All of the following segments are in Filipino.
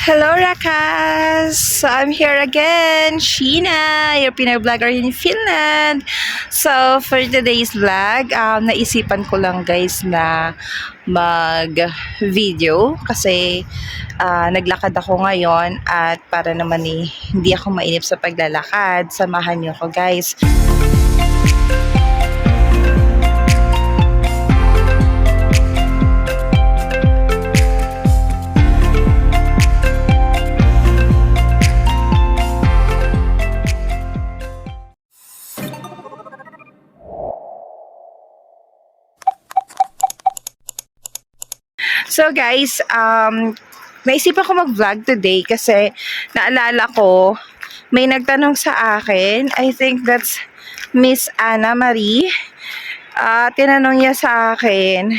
Hello, Rakas! So, I'm here again, Sheena, your Pinoy vlogger in Finland. So, for today's vlog, naisipan ko lang guys na mag-video kasi naglakad ako ngayon at para naman hindi ako mainip sa paglalakad. Samahan niyo ko guys. So guys, naisipan ko mag-vlog today kasi naalala ko, may nagtanong sa akin, I think that's Miss Anna Marie. Tinanong niya sa akin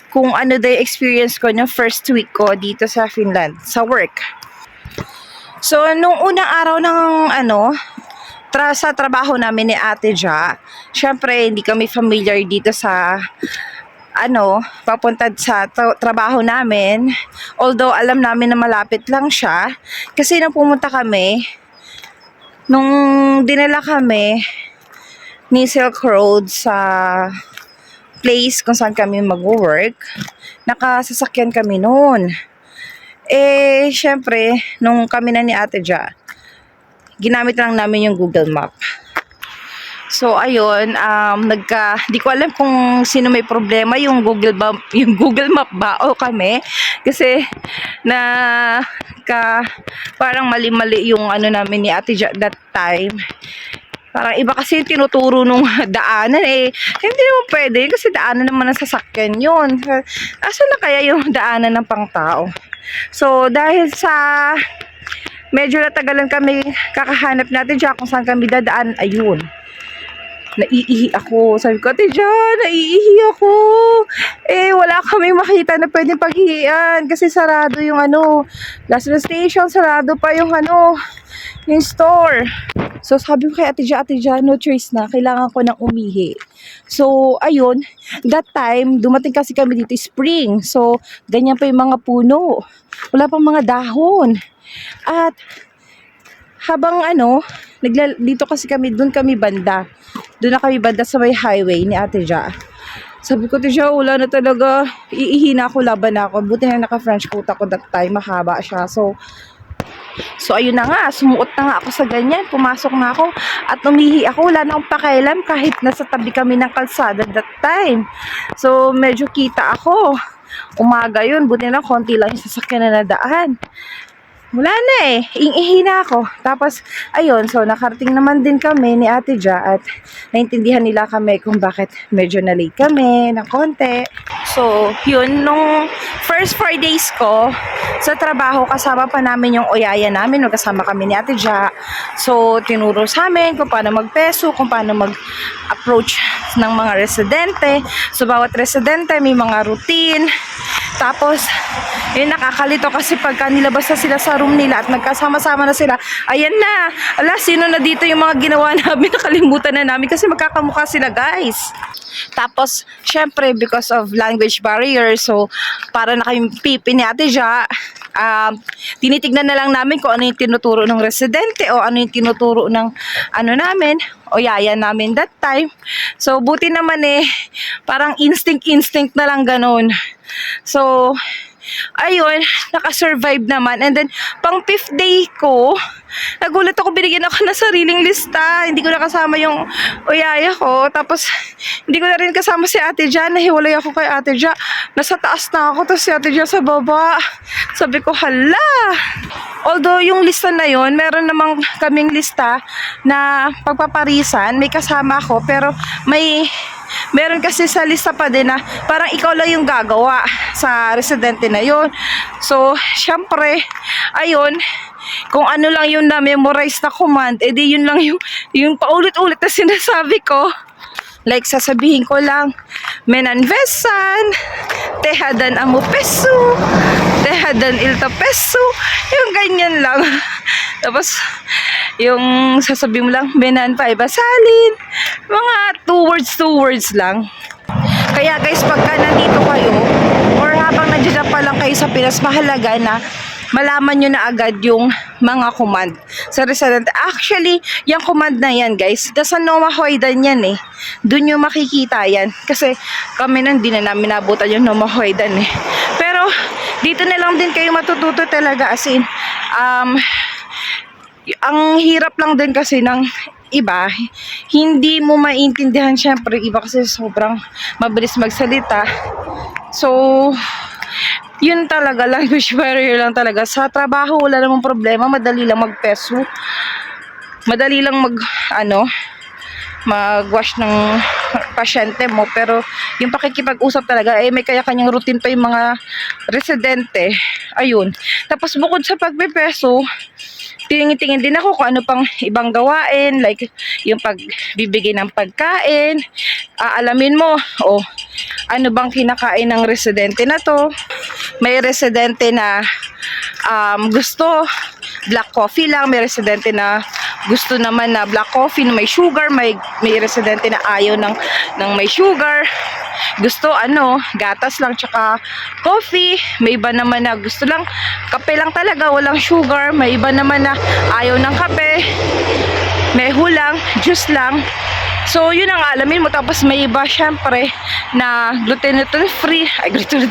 kung ano daw yung experience ko ng first week ko dito sa Finland, sa work. So, nung unang araw ng sa trabaho namin ni Ate Ja, syempre hindi kami familiar dito sa papunta sa trabaho namin. Although alam namin na malapit lang siya. Kasi nung pumunta kami, nung dinala kami ni Silk Road sa place kung saan kami mag-work, nakasasakyan kami noon. Syempre, nung kami na ni Ate Ja, ginamit lang namin yung Google Map. So ayun, di ko alam kung sino may problema, yung Google Map ba o kami, kasi parang mali-mali yung namin ni Ate Ja that time. Parang iba kasi yung tinuturo nung daanan hindi naman pwede kasi daanan naman ng sasakyan yun. Asan na kaya yung daanan ng pangtao? So dahil sa medyo natagalan kami kakahanap natin dyan kung saan kami dadaan, ayun, naiihi ako. Sabi ko, Ate Ja, naiihi ako. Wala kami makita na pwedeng paghihian kasi sarado yung last station, sarado pa yung yung store. So sabi ko kay Ate Ja, no choice na, kailangan ko ng umihi. So ayun, that time, dumating kasi kami dito spring. So ganyan pa yung mga puno. Wala pang mga dahon. At habang dito kasi kami, doon kami banda. Doon na kami banda sa may highway ni Ate Ja. Sabi ko, Ate Ja, wala na talaga. Iihi na ako, laban na ako. Buti na naka-French coat ako that time. Mahaba siya. So ayun na nga. Sumuot na nga ako sa ganyan. Pumasok na ako. At umihi ako. Wala na akong pakialam kahit nasa tabi kami ng kalsada that time. So medyo kita ako. Umaga yun. Buti na konti lang yung sasakyan na nadaan. Wala na iihi na ako. Tapos, ayun, so nakarating naman din kami ni Ate Ja at naintindihan nila kami kung bakit medyo na-late kami ng konti. So, yun, nung first 4 days ko sa trabaho, kasama pa namin yung oyaya namin, kasama kami ni Ate Ja. So, tinuro sa amin kung paano magpeso, kung paano mag-approach ng mga residente. So, bawat residente may mga routine. Tapos, yun, nakakalito kasi pagka nilabas na sila sa room nila at nagkasama-sama na sila, ayan na, sino na dito yung mga ginawa namin, nakalimutan na namin kasi magkakamukha sila guys. Tapos, syempre, because of language barrier, so, para na kayong pipi ni Ate Ja, tinitignan na lang namin kung ano yung tinuturo ng residente o ano yung tinuturo ng namin, o yaya namin that time. So, buti naman parang instinct na lang ganun. So, ayun, nakasurvive naman. And then, pang 5th day ko, nagulat ako, binigyan ako ng sariling lista. Hindi ko nakasama yung oyaya ko. Tapos, hindi ko na rin kasama si Ate Ja. Nahiwalay ako kay Ate Ja. Nasa taas na ako, tapos si Ate Ja sa baba. Sabi ko, hala! Although, yung lista na yon, meron namang kaming lista na pagpaparisan. May kasama ako, pero meron kasi sa lista pa din na parang ikaw lang yung gagawa sa residente na yon. So, syempre, ayun, kung ano lang yung na-memorize na command, edi yun lang yung paulit-ulit na sinasabi ko. Like, sasabihin ko lang, menanvesan, tehadan amo peso, tehadan ilta peso, yung ganyan lang. Tapos, yung sasabihin mo lang, menan pa ibasalin, mga 2 words lang. Kaya guys, pagka nandito kayo, or habang nandiyan pa lang kayo sa Pinas, mahalaga na malaman nyo na agad yung mga command sa residente. Actually, yung command na yan guys, nasa Nomahoydan yan eh. Doon yung makikita yan. Kasi kami nun, di na namin nabutan yung Nomahoydan eh. Pero, dito na lang din kayo matututo talaga. As in, ang hirap lang din kasi ng iba, hindi mo maintindihan syempre. Iba kasi sobrang mabilis magsalita. So, yun talaga, language barrier lang talaga. Sa trabaho, wala namang problema. Madali lang magpeso. Madali lang mag-wash ng pasyente mo. Pero, yung pakikipag-usap talaga, may kanya-kanyang routine pa yung mga residente. Ayun. Tapos, bukod sa pagpepeso, tingin-tingin din ako kung ano pang ibang gawain, like yung pagbibigay ng pagkain. Alamin mo, ano bang kinakain ng residente na to. May residente na gusto black coffee lang, may residente na gusto naman na black coffee na may sugar, may residente na ayaw ng may sugar. Gusto gatas lang tsaka coffee. May iba naman na gusto lang kape lang talaga, walang sugar. May iba naman na ayaw ng kape, may hulang, juice lang. So yun ang alamin mo. Tapos may iba syempre na gluten free. Ay, gluten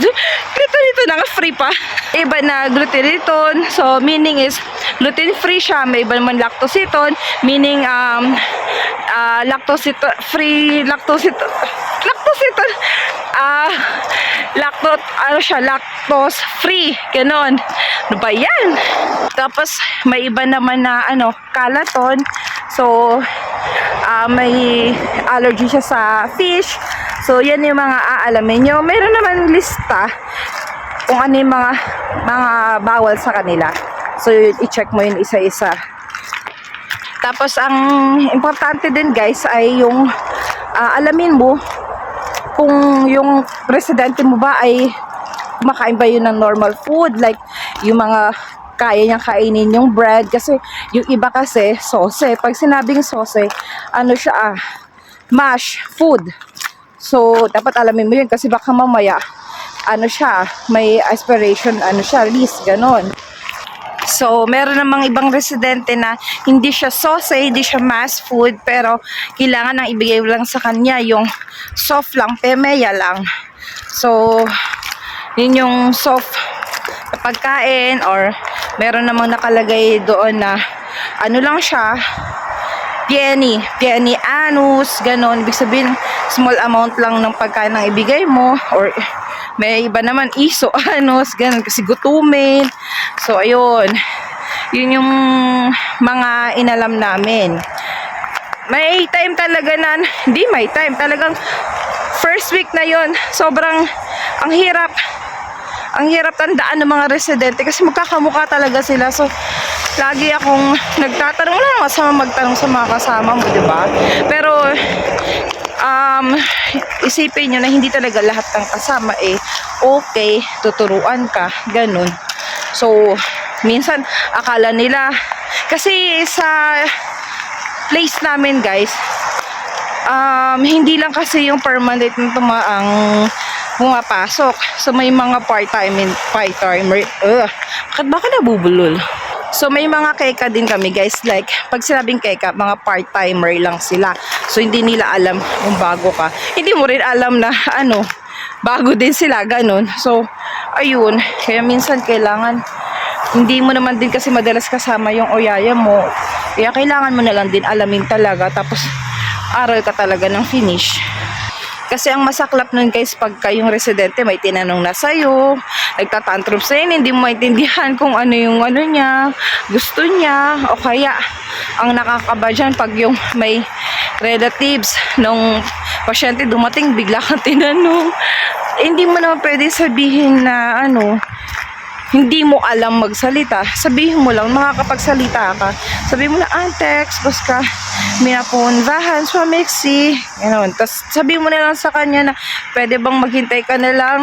na nga, free pa. Iba na gluten. So meaning is gluten free siya. May iba naman lactose meaning lactose free, lactose free, ganon. Ano ba yan? Tapos may iba naman na kalaton. So may allergy siya sa fish. So yan yung mga aalamin nyo. Meron naman lista kung ano yung mga bawal sa kanila. So i-check mo yun isa-isa. Tapos ang importante din guys ay yung alamin mo kung yung residente mo ba ay kumakain ba yun ng normal food, like yung mga kaya niyang kainin yung bread. Kasi yung iba kasi sauce, pag sinabing sauce, siya mash food. So dapat alamin mo yun kasi baka mamaya siya may aspiration, list, ganon. So, meron namang ibang residente na hindi siya sauce, hindi siya mass food, pero kailangan nang ibigay lang sa kanya yung soft lang, pemeya lang. So, yun yung soft na pagkain, or meron namang nakalagay doon na lang siya, pieni anus, ganon. Ibig sabihin, small amount lang ng pagkain ang ibigay mo, or may iba naman iso anus, ganon, kasi gutumin. So ayun, yun yung mga inalam namin. May time talaga na, hindi may time, talagang first week na yon, sobrang ang hirap tandaan ng mga residente kasi magkakamukha talaga sila. So lagi akong nagtatanong, wala naman sama magtanong sa mga kasama mo, diba? Pero isipin nyo na hindi talaga lahat ng kasama okay, tuturuan ka, ganun. So minsan akala nila, kasi sa place namin guys, hindi lang kasi yung permanent na ang pumapasok. So may mga part-timer. Bakit baka nabubulol? So may mga keka din kami guys, like pag sinabing keka, mga part-timer lang sila. So hindi nila alam kung bago ka. Hindi mo rin alam na bago din sila, ganun. So ayun, kaya minsan kailangan, hindi mo naman din kasi madalas kasama yung oyaya mo. Kaya kailangan mo na lang din alamin talaga, tapos aral ka talaga ng finish. Kasi ang masaklap nun guys, pagka yung residente may tinanong na sa'yo, nagtatantrum sa'yo, hindi mo maintindihan kung ano yung niya, gusto niya, o kaya ang nakakaba dyan pag yung may relatives nung pasyente dumating, bigla kang tinanong. Hindi mo naman pwede sabihin na hindi mo alam magsalita. Sabihin mo lang, makakapagsalita ka. Sabihin mo na, text, ka, minapunvahan, swamiksi. Tapos sabihin mo na lang sa kanya na, pwede bang maghintay ka na lang,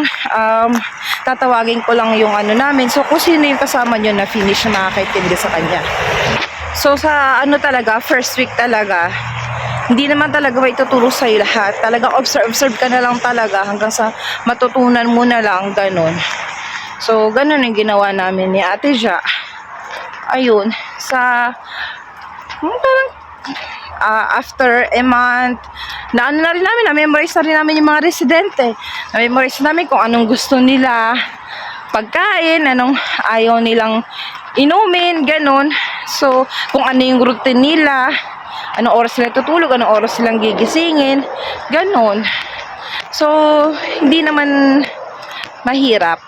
tatawagin ko lang yung namin. So, kung sino yung kasama nyo na finish na makakaintindi sa kanya. So, sa talaga, first week talaga, Hindi naman talaga may tuturo sa'yo lahat. Talagang observe ka na lang talaga hanggang sa matutunan mo na lang, ganun. So, ganun yung ginawa namin ni Ate Ja. Ayun, parang, after a month, na-memorize na rin namin yung mga residente. Na-memorize namin kung anong gusto nila pagkain, anong ayaw nilang inumin, ganun. So, kung ano yung routine nila, anong oras sila tutulog, anong oras silang gigisingin, ganun. So, hindi naman mahirap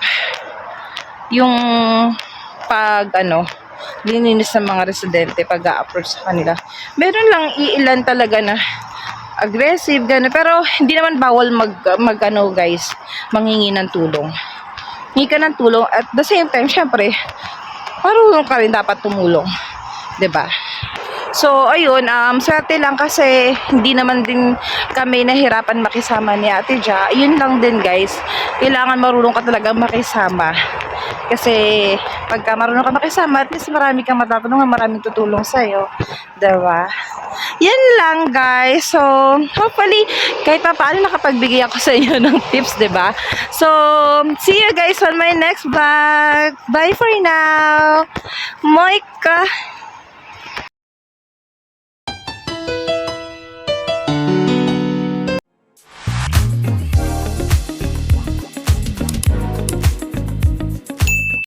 yung lininis ng mga residente pag a-approach sa kanila. Meron lang iilan talaga na aggressive, gano'n. Pero hindi naman bawal guys, manghingi ng tulong. Hingi ka ng tulong at the same time, syempre, marunong ka rin dapat tumulong. 'Di ba? So, ayun, swerte lang kasi hindi naman din kami nahirapan makisama ni Ate Ja. Yun lang din guys, kailangan marunong ka talaga makisama. Kasi pagka marunong ka makisama, at least marami kang matatanungan, maraming tutulong sa'yo. Diba? Yan lang guys. So, hopefully, kahit pa paano nakapagbigay ako sa inyo ng tips, diba? So, see you guys on my next vlog. Bye for now. Moika!